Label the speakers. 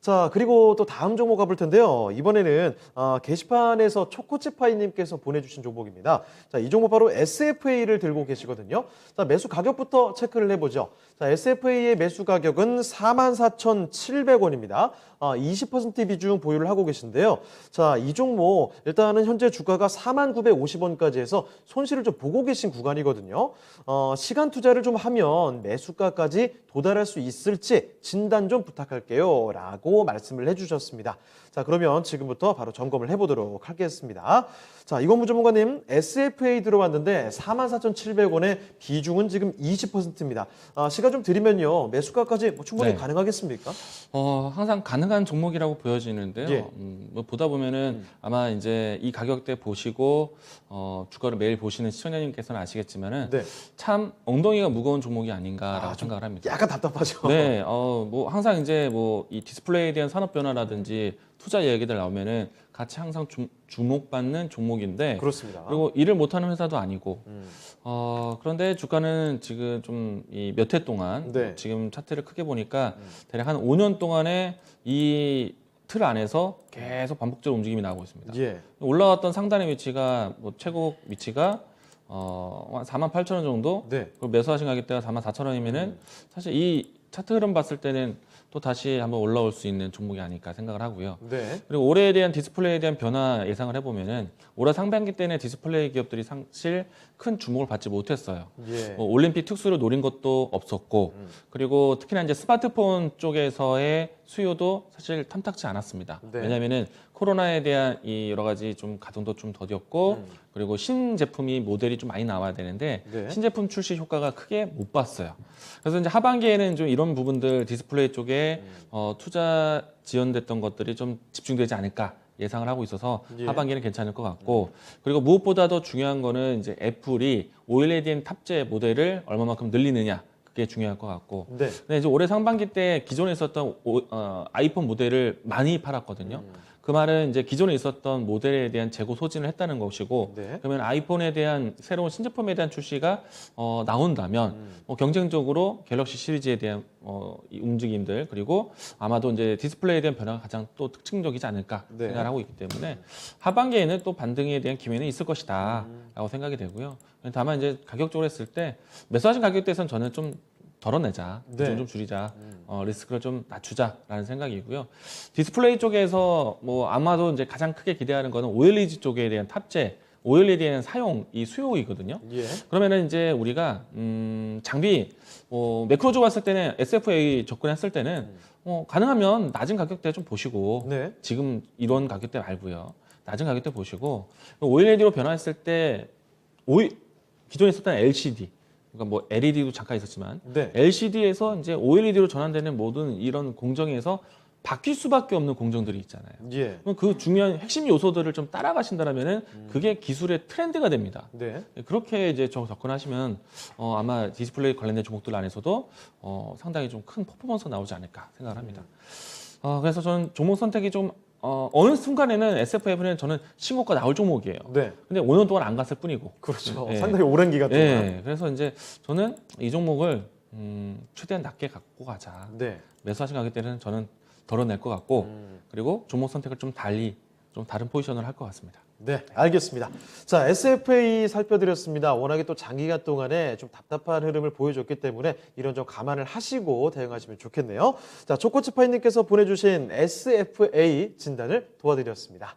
Speaker 1: 자, 그리고 또 다음 종목 가볼 텐데요. 이번에는 게시판에서 초코치파이님께서 보내주신 종목입니다. 자, 이 종목 바로 SFA를 들고 계시거든요. 자, 매수 가격부터 체크를 해보죠. 자, SFA의 매수 가격은 44,700원입니다. 20% 비중 보유를 하고 계신데요. 자, 이 종목 일단은 현재 주가가 4950원까지 해서 손실을 좀 보고 계신 구간이거든요. 시간 투자를 좀 하면 매수가까지 도달할 수 있을지 진단 좀 부탁할게요 라고 말씀을 해주셨습니다. 자, 그러면 지금부터 바로 점검을 해보도록 하겠습니다. 자, 이건무 전문가님, SFA 들어왔는데 44,700원의 비중은 지금 20%입니다. 시간 좀 드리면요, 매수가까지 충분히
Speaker 2: 네.
Speaker 1: 가능하겠습니까?
Speaker 2: 항상 가능한 종목이라고 보여지는데요.
Speaker 1: 예.
Speaker 2: 뭐 보다 보면은 아마 이제 이 가격대 보시고 주가를 매일 보시는 시청자님께서는 아시겠지만은
Speaker 1: 네.
Speaker 2: 참 엉덩이가 무거운 종목이 아닌가라고 생각을 합니다.
Speaker 1: 약간 답답하죠.
Speaker 2: 네, 뭐 항상 이제 뭐 이 디스플레이에 대한 산업 변화라든지 투자 얘기들 나오면은 같이 항상 주목받는 종목인데
Speaker 1: 그렇습니다.
Speaker 2: 그리고 일을 못하는 회사도 아니고 그런데 주가는 지금 좀 이 몇 해 동안
Speaker 1: 네.
Speaker 2: 지금 차트를 크게 보니까 대략 한 5년 동안에 이 틀 안에서 계속 반복적으로 움직임이 나오고 있습니다.
Speaker 1: 예.
Speaker 2: 올라왔던 상단의 위치가 뭐 최고 위치가 한 48,000원 정도,
Speaker 1: 네.
Speaker 2: 그리고 매수하신 가격대가 44,000원이면은 사실 이 차트 흐름 봤을 때는 또 다시 한번 올라올 수 있는 종목이 아닐까 생각을 하고요.
Speaker 1: 네.
Speaker 2: 그리고 올해에 대한 디스플레이에 대한 변화 예상을 해보면은 올해 상반기 때는 디스플레이 기업들이 사실 큰 주목을 받지 못했어요.
Speaker 1: 예.
Speaker 2: 뭐 올림픽 특수를 노린 것도 없었고, 그리고 특히나 이제 스마트폰 쪽에서의 수요도 사실 탐탁치 않았습니다.
Speaker 1: 네.
Speaker 2: 왜냐하면은 코로나에 대한 이 여러 가지 좀 가동도 좀 더뎠고, 그리고 신제품이 모델이 좀 많이 나와야 되는데
Speaker 1: 네.
Speaker 2: 신제품 출시 효과가 크게 못 봤어요. 그래서 이제 하반기에는 좀 이런 부분들 디스플레이 쪽에 투자 지연됐던 것들이 좀 집중되지 않을까 예상을 하고 있어서
Speaker 1: 예.
Speaker 2: 하반기는 괜찮을 것 같고, 그리고 무엇보다 더 중요한 거는 이제 애플이 OLED 탑재 모델을 얼마만큼 늘리느냐, 그게 중요할 것 같고.
Speaker 1: 네.
Speaker 2: 근데 이제 올해 상반기 때 기존에 있었던 아이폰 모델을 많이 팔았거든요. 그 말은 이제 기존에 있었던 모델에 대한 재고 소진을 했다는 것이고,
Speaker 1: 네.
Speaker 2: 그러면 아이폰에 대한 새로운 신제품에 대한 출시가 나온다면 뭐 경쟁적으로 갤럭시 시리즈에 대한 이 움직임들, 그리고 아마도 이제 디스플레이에 대한 변화가 가장 또 특징적이지 않을까
Speaker 1: 네.
Speaker 2: 생각을 하고 있기 때문에 하반기에는 또 반등에 대한 기회는 있을 것이다라고 생각이 되고요. 다만 이제 가격적으로 했을 때 매수하신 가격대에서는 저는 좀 덜어내자,
Speaker 1: 네.
Speaker 2: 비중 좀 줄이자, 리스크를 좀 낮추자라는 생각이고요. 디스플레이 쪽에서 뭐 아마도 이제 가장 크게 기대하는 거는 OLED 쪽에 대한 탑재, OLED에 대한 사용, 이 수요이거든요.
Speaker 1: 예.
Speaker 2: 그러면은 이제 우리가 장비 매크로적으로 봤을 때는 SFA 접근했을 때는 가능하면 낮은 가격대 좀 보시고
Speaker 1: 네.
Speaker 2: 지금 이런 가격대 말고요. 낮은 가격대 보시고 OLED로 변화했을 때 기존에 있었던 LCD, 그러니까 뭐 LED도 잠깐 있었지만
Speaker 1: 네.
Speaker 2: LCD에서 이제 OLED로 전환되는 모든 이런 공정에서 바뀔 수밖에 없는 공정들이 있잖아요.
Speaker 1: 예.
Speaker 2: 그럼 그 중요한 핵심 요소들을 좀 따라가신다면은 그게 기술의 트렌드가 됩니다.
Speaker 1: 네.
Speaker 2: 그렇게 이제 접근하시면 아마 디스플레이 관련된 종목들 안에서도 상당히 좀 큰 퍼포먼스가 나오지 않을까 생각을 합니다. 그래서 저는 종목 선택이 좀 어느 순간에는 SFF는 저는 신고가 나올 종목이에요.
Speaker 1: 네.
Speaker 2: 근데 5년 동안 안 갔을 뿐이고.
Speaker 1: 그렇죠.
Speaker 2: 예.
Speaker 1: 상당히 오랜 기간 동안.
Speaker 2: 예. 그래서 이제 저는 이 종목을 최대한 낮게 갖고 가자.
Speaker 1: 네.
Speaker 2: 매수하신 가격대는 저는 덜어낼 것 같고, 그리고 종목 선택을 좀 달리 좀 다른 포지션을 할 것 같습니다.
Speaker 1: 네, 알겠습니다. 자, SFA 살펴드렸습니다. 워낙에 또 장기간 동안에 좀 답답한 흐름을 보여줬기 때문에 이런 점 감안을 하시고 대응하시면 좋겠네요. 자, 초코치파이님께서 보내주신 SFA 진단을 도와드렸습니다.